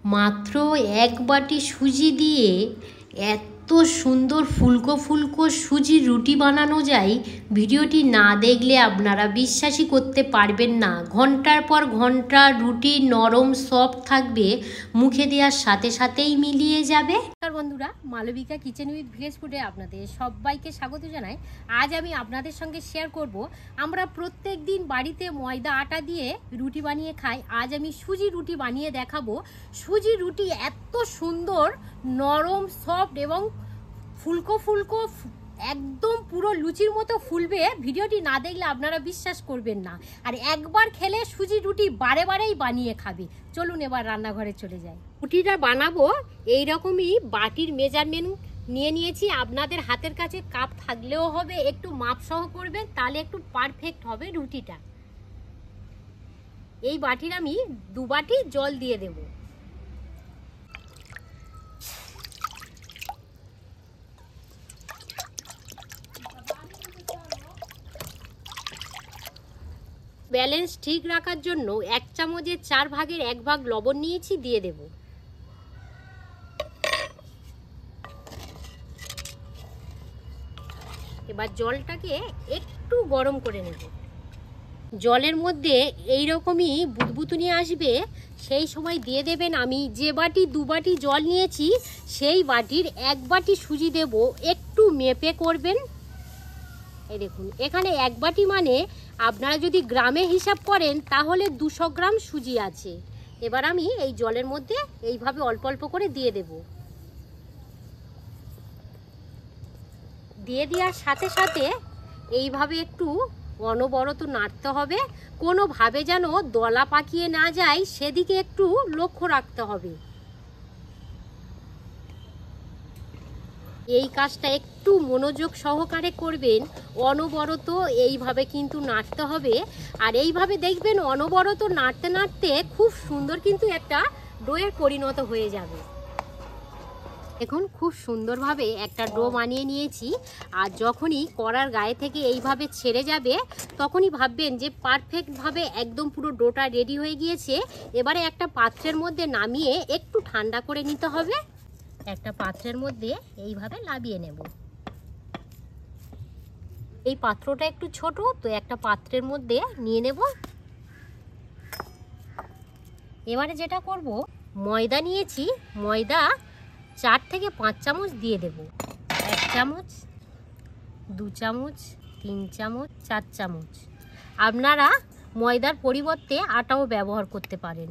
মাত্র এক বাটি সুজি দিয়ে এত সুন্দর ফুলকো ফুলকো সুজির রুটি বানানো যায়, ভিডিওটি না দেখলে আপনারা বিশ্বাসই করতে পারবেন না। ঘন্টার পর ঘন্টা রুটি নরম সফট থাকবে, মুখে দেওয়ার সাথে সাথেই মিলিয়ে যাবে। বন্ধুরা, মালবিকা কিচেন উইথ ভিলেজ ফুডে আপনাদের সবাইকে স্বাগত জানাই। আজ আমি আপনাদের সঙ্গে শেয়ার করব, আমরা প্রত্যেক দিন বাড়িতে ময়দা আটা দিয়ে রুটি বানিয়ে খাই। আজ আমি সুজি রুটি বানিয়ে দেখাবো। সুজি রুটি এত সুন্দর নরম সফট এবং ফুলকো ফুলকো, একদম পুরো লুচির মতো ফুলবে। ভিডিওটি না দেখলে আপনারা বিশ্বাস করবেন না, আর একবার খেলে সুজি রুটি বারে বারেই বানিয়ে খাবে। চলুন এবার রান্নাঘরে চলে যাই। রুটিটা বানাবো এইরকমই বাটির মেজারমেন্ট নিয়ে নিয়েছি। আপনাদের হাতের কাছে কাপ থাকলেও হবে, একটু মাপ সহ করবেন, তাহলে একটু পারফেক্ট হবে রুটিটা। এই বাটির আমি 2 বাটি জল দিয়ে দেব। ব্যালেন্স ঠিক রাখার জন্য 1 চামচের 4 ভাগের 1 ভাগ লবণ নিয়েছি, দিয়ে দেব। এবার জলটাকে একটু গরম করে নেব। জলের মধ্যে এইরকমই বুদবুদুনি আসবে, সেই সময় দিয়ে দেবেন আমি যে বাটি 2 বাটি জল নিয়েছি সেই বাটির 1 বাটি সুজি দেব। একটু মেপে করবেন। এই দেখুন, এখানে 1 বাটি মানে আপনারা যদি গ্রামে হিসাব করেন তাহলে 200 গ্রাম সুজি আছে। এবার আমি এই জলের মধ্যে এইভাবে অল্প অল্প করে দিয়ে দেব। দিয়ে দেওয়ার সাথে সাথে এইভাবে একটু অনবরত নাড়তে হবে, কোনোভাবে যেন দলা পাকিয়ে না যায় সেদিকে একটু লক্ষ্য রাখতে হবে। এই কাজটা একটু মনোযোগ সহকারে করবেন, অনবরত এইভাবে কিন্তু নাড়তে হবে। আর এইভাবে দেখবেন অনবরত নাড়তে নাড়তে খুব সুন্দর কিন্তু একটা ডোয়ের পরিণত হয়ে যাবে। এখন খুব সুন্দরভাবে একটা ডো বানিয়ে নিয়েছি। আর যখনই কড়ার গায়ে থেকে এইভাবে ছেড়ে যাবে তখনই ভাববেন যে পারফেক্টভাবে একদম পুরো ডোটা রেডি হয়ে গিয়েছে। এবারে একটা পাত্রের মধ্যে নামিয়ে একটু ঠান্ডা করে নিতে হবে। একটা পাত্রের মধ্যে এইভাবে নামিয়ে নেব। এই পাত্রটা একটু ছোট, তো একটা পাত্রের মধ্যে নিয়ে নেব। এবারে যেটা করব, ময়দা নিয়েছি, ময়দা 4 থেকে 5 চামচ দিয়ে দেব। 1 চামচ, 2 চামচ, 3 চামচ, 4 চামচ। আপনারা ময়দার পরিবর্তে আটাও ব্যবহার করতে পারেন।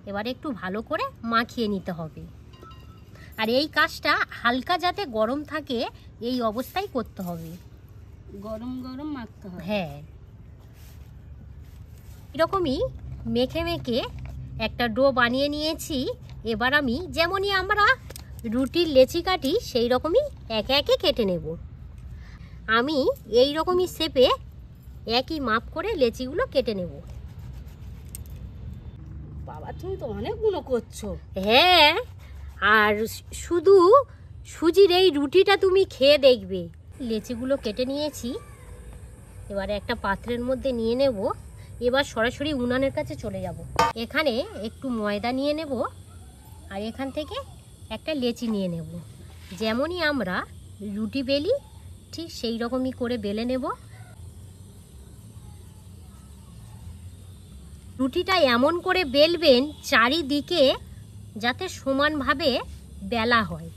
এবারে একটু ভালো করে মাখিয়ে নিতে হবে। আর এই কাজটা হালকা যাতে গরম থাকে এই অবস্থায় করতে হবে। গরম গরম মাখতে হবে। হ্যাঁ, এরকমই মেখে মেখে একটা ডো বানিয়ে নিয়েছি। এবার আমি যেমনই আমরা রুটির লেচি কাটি সেই রকমই একে একে কেটে নেব। আমি এই রকমই শেপে একই মাপ করে লেচিগুলো কেটে নেব। বাবা, তুমি তো অনেকগুলো করছো। হ্যাঁ, আর শুধু সুজির এই রুটিটা তুমি খেয়ে দেখবে। লেচিগুলো কেটে নিয়েছি, এবারে একটা পাত্রের মধ্যে নিয়ে নেব। এবার সরাসরি উনানের কাছে চলে যাব। এখানে একটু ময়দা নিয়ে নেব, আর এখান থেকে একটা লেচি নিয়ে নেব। যেমনই আমরা রুটি বেলি ঠিক সেই রকমই করে বেলে নেব। রুটিটা এমন করে বেলবেন চারিদিকে যাতে সমানভাবে বেলা হয়।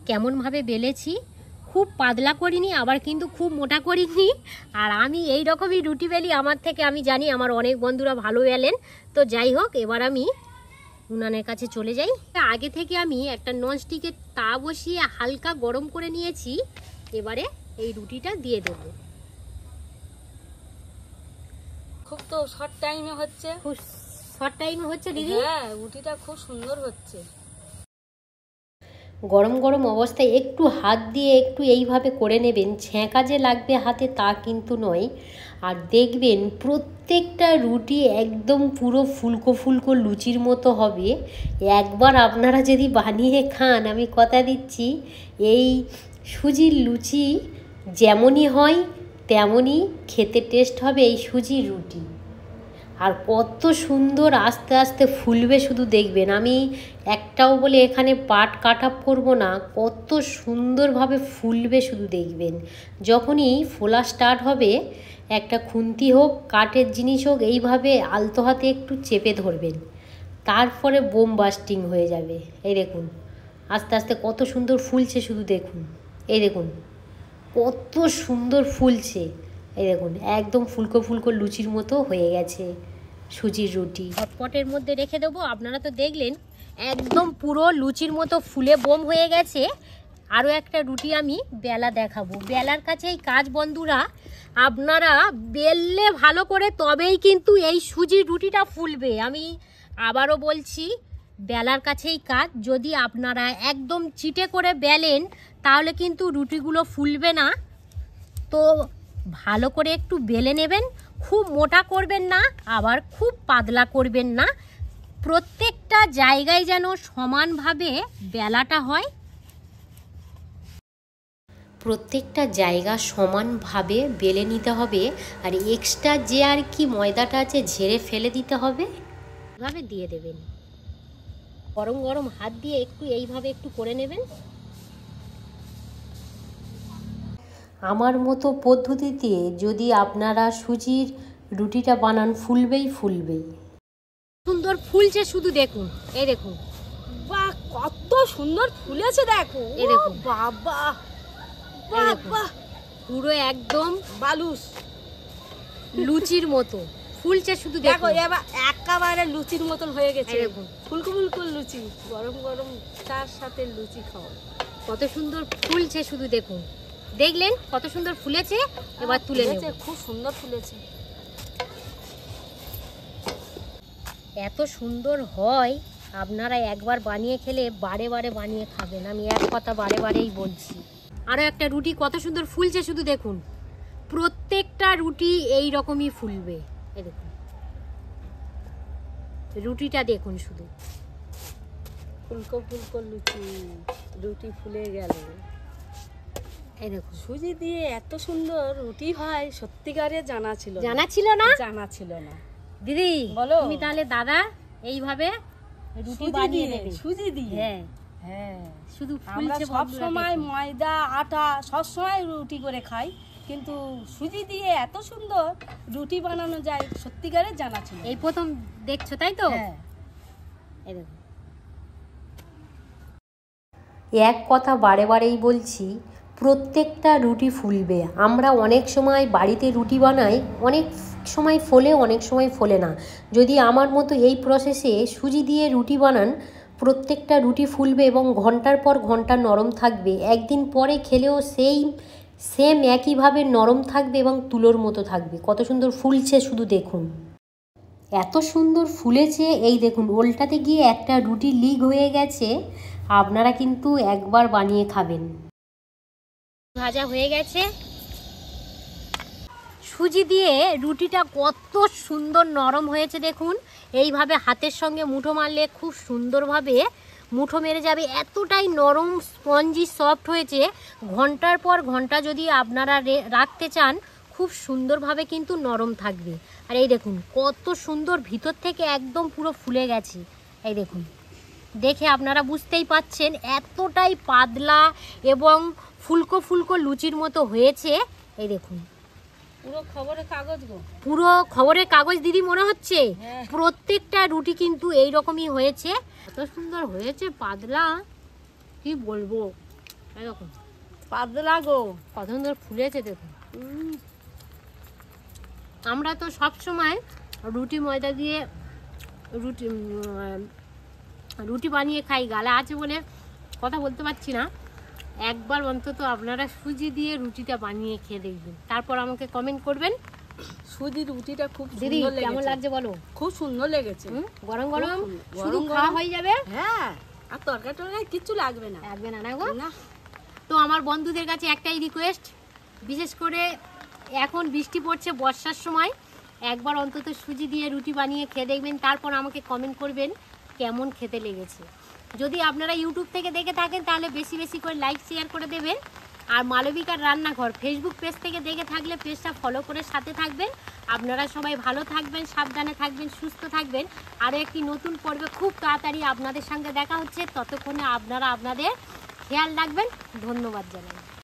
কেমনভাবে বেলেছি, খুব পাতলা করিনি, আবার কিন্তু খুব মোটা করিনি। আর আমি এই রকমই রুটি বেলি, আমার থেকে আমি জানি আমার অনেক বন্ধুরা ভালো বেলেন। তো যাই হোক, এবার আমি উনানের কাছে চলে যাই। আগে থেকে আমি একটা ননস্টিকের তা বসিয়ে হালকা গরম করে নিয়েছি। এবারে এই রুটিটা দিয়ে দেব। খুব তো শর্ট টাইমে হচ্ছে। খুব শর্ট টাইমে হচ্ছে দিদি। হ্যাঁ, রুটিটা খুব সুন্দর হচ্ছে। গরম গরম অবস্থায় একটু হাত দিয়ে একটু এইভাবে করে নেবেন। ছ্যাঁকা যে লাগবে হাতে তা কিন্তু নয়। আর দেখবেন প্রত্যেকটা রুটি একদম পুরো ফুলকো ফুলকো লুচির মতো হবে। একবার আপনারা যদি বানিয়ে খান, আমি কথা দিচ্ছি এই সুজির লুচি যেমনই হয় তেমনই খেতে টেস্ট হবে এই সুজির রুটি। আর কত সুন্দর আস্তে আস্তে ফুলবে শুধু দেখবেন। আমি একটাও বলে এখানে পাট কাট আপ করবো না, কত সুন্দরভাবে ফুলবে শুধু দেখবেন। যখনই ফোলা স্টার্ট হবে, একটা খুন্তি হোক কাঠের জিনিস হোক এইভাবে আলতো হাতে একটু চেপে ধরবেন, তারপরে বোম বাস্টিং হয়ে যাবে। এই দেখুন আস্তে আস্তে কত সুন্দর ফুলছে শুধু দেখুন। এই দেখুন কত সুন্দর ফুলছে। এই দেখুন একদম ফুলকো ফুলকো লুচির মতো হয়ে গেছে সুজির রুটি। হটপটের মধ্যে রেখে দেবো। আপনারা তো দেখলেন একদম পুরো লুচির মতো ফুলে বোম হয়ে গেছে। আরও একটা রুটি আমি বেলা দেখাবো। বেলার কাছেই কাজ বন্ধুরা, আপনারা বেললে ভালো করে তবেই কিন্তু এই সুজির রুটিটা ফুলবে। আমি আবারও বলছি, বেলার কাছেই কাজ। যদি আপনারা একদম চিটে করে বেলেন তাহলে কিন্তু রুটিগুলো ফুলবে না। তো ভালো করে একটু বেলে নেবেন, খুব মোটা করবেন না আবার খুব পাতলা করবেন না, প্রত্যেকটা জায়গায় যেন সমানভাবে বেলাটা হয়, প্রত্যেকটা জায়গা সমানভাবে বেলে নিতে হবে। আর এক্সট্রা যে আর কি ময়দাটা আছে ঝেড়ে ফেলে দিতে হবে, এভাবে দিয়ে দেবেন। গরম গরম হাত দিয়ে একটু এইভাবে একটু করে নেবেন। আমার মতো পদ্ধতিতে যদি আপনারা সুজির রুটিটা বানান, ফুলবেই ফুলবেই। সুন্দর ফুলছে শুধু দেখুন। এই দেখুন বাহ, কত সুন্দর ফুলেছে দেখো। এই দেখুন বাবা, বাবা পুরো একদম বালুস লুচির মতো ফুলছে শুধু দেখো। দেখুন। এবার একেবারে লুচির মতন হয়ে গেছে। এই দেখুন ফুলকো ফুলকো লুচি, গরম গরম তার সাথে লুচি খাও। কত সুন্দর ফুলছে শুধু দেখুন। দেখলেন কত সুন্দর ফুলেছে। এবার তুলে নেব। খুব সুন্দর ফুলেছে। এত সুন্দর হয়, আপনারা একবার বানিয়ে খেলে বারে বারে বানিয়ে খাবেন। আমি এক কথা বারে বারেই বলছি। আরও একটা রুটি কত সুন্দর ফুলছে শুধু দেখুন। প্রত্যেকটা রুটি এই রকমই ফুলবে। এই দেখুন রুটিটা দেখুন শুধু। ফুলকো ফুলকো লুচি, রুটি ফুলে গেল। এই দেখুন সুজি দিয়ে এত সুন্দর রুটি হয় সত্যিকারে জানা ছিল না। জানা ছিল না। দিদি বলো। তুমি তাহলে দাদা এইভাবে রুটি বানিয়ে দেবে সুজি দিয়ে। হ্যাঁ হ্যাঁ, শুধু আমরা ফুলছে সব সময় ময়দা আটা সব সময় রুটি করে খাই, কিন্তু সুজি দিয়ে এত সুন্দর রুটি বানানো যায় সত্যিকারে জানা ছিল। এই প্রথম দেখছো তাই তো? হ্যাঁ। এই দেখুন এক কথা বারে বারেই বলছি, প্রত্যেকটা রুটি ফুলবে। আমরা অনেক সময় বাড়িতে রুটি বানাই, অনেক সময় ফোলে অনেক সময় ফোলে না। যদি আমার মতো এই প্রসেসে সুজি দিয়ে রুটি বানান, প্রত্যেকটা রুটি ফুলবে এবং ঘন্টার পর ঘন্টা নরম থাকবে। একদিন পরে খেলেও সেম একইভাবে নরম থাকবে এবং তুলোর মতো থাকবে। কত সুন্দর ফুলছে শুধু দেখুন। এত সুন্দর ফুলেছে। এই দেখুন ওল্টাতে গিয়ে একটা রুটি লিক হয়ে গেছে। আপনারা কিন্তু একবার বানিয়ে খাবেন। ভাজা হয়ে গেছে। সুজি দিয়ে রুটিটা কত সুন্দর নরম হয়েছে দেখুন। এইভাবে হাতের সঙ্গে মুঠো মারলে খুব সুন্দরভাবে মুঠো মেরে যাবে, এতটাই নরম স্পঞ্জি সফট হয়েছে। ঘন্টার পর ঘন্টা যদি আপনারা রাখতে চান, খুব সুন্দরভাবে কিন্তু নরম থাকবে। আর এই দেখুন কত সুন্দর ভিতর থেকে একদম পুরো ফুলে গেছে। এই দেখুন দেখে আপনারা বুঝতেই পাচ্ছেন এতটাই পাতলা এবং ফুলকো ফুলকো লুচির মতো হয়েছে। এই দেখুন পুরো খবরের কাগজ গো, পুরো খবরের কাগজ দিদি মনে হচ্ছে। হ্যাঁ। প্রত্যেকটা রুটি কিন্তু এই রকমই হয়েছে। এত সুন্দর হয়েছে পাতলা, কি বলবো। এরকম পাতলা গো, কত সুন্দর ফুলেছে দেখুন। আমরা তো সব সময় রুটি ময়দা দিয়ে রুটি বানিয়ে খাই, গালা আছে বলে কথা বলতে পারছি না। একবার অন্তত আপনারা সুজি দিয়ে রুটিটা বানিয়ে খেয়ে দেখবেন, তারপর আমাকে কমেন্ট করবেন। সুজির রুটিটা খুব দিদি সুন্দর কেমন লেগেছে। লাগছে বলো? খুব সুন্দর লেগেছে। গরম গরম খুব শুধু গরম খাওয়া গরম। হয়ে যাবে। হ্যাঁ, আর তরকারি টরকারি কিচ্ছু লাগবে না। লাগবে না, না গো? না। তো আমার বন্ধুদের কাছে একটাই রিকোয়েস্ট, বিশেষ করে এখন বৃষ্টি পড়ছে বর্ষার সময়, একবার অন্তত সুজি দিয়ে রুটি বানিয়ে খেয়ে দেখবেন, তারপর আমাকে কমেন্ট করবেন কেমন খেতে লেগেছে। যদি আপনারা ইউটিউব থেকে দেখে থাকেন তাহলে বেশি বেশি করে লাইক শেয়ার করে দেবেন। আর মালবিকার রান্নাঘর ফেসবুক পেজ থেকে দেখে থাকলে পেজটা ফলো করে সাথে থাকবেন। আপনারা সবাই ভালো থাকবেন, সাবধানে থাকবেন, সুস্থ থাকবেন। আরও একটি নতুন পর্বে খুব তাড়াতাড়ি আপনাদের সঙ্গে দেখা হচ্ছে। ততক্ষণে আপনারা আপনাদের খেয়াল রাখবেন। ধন্যবাদ জানাই।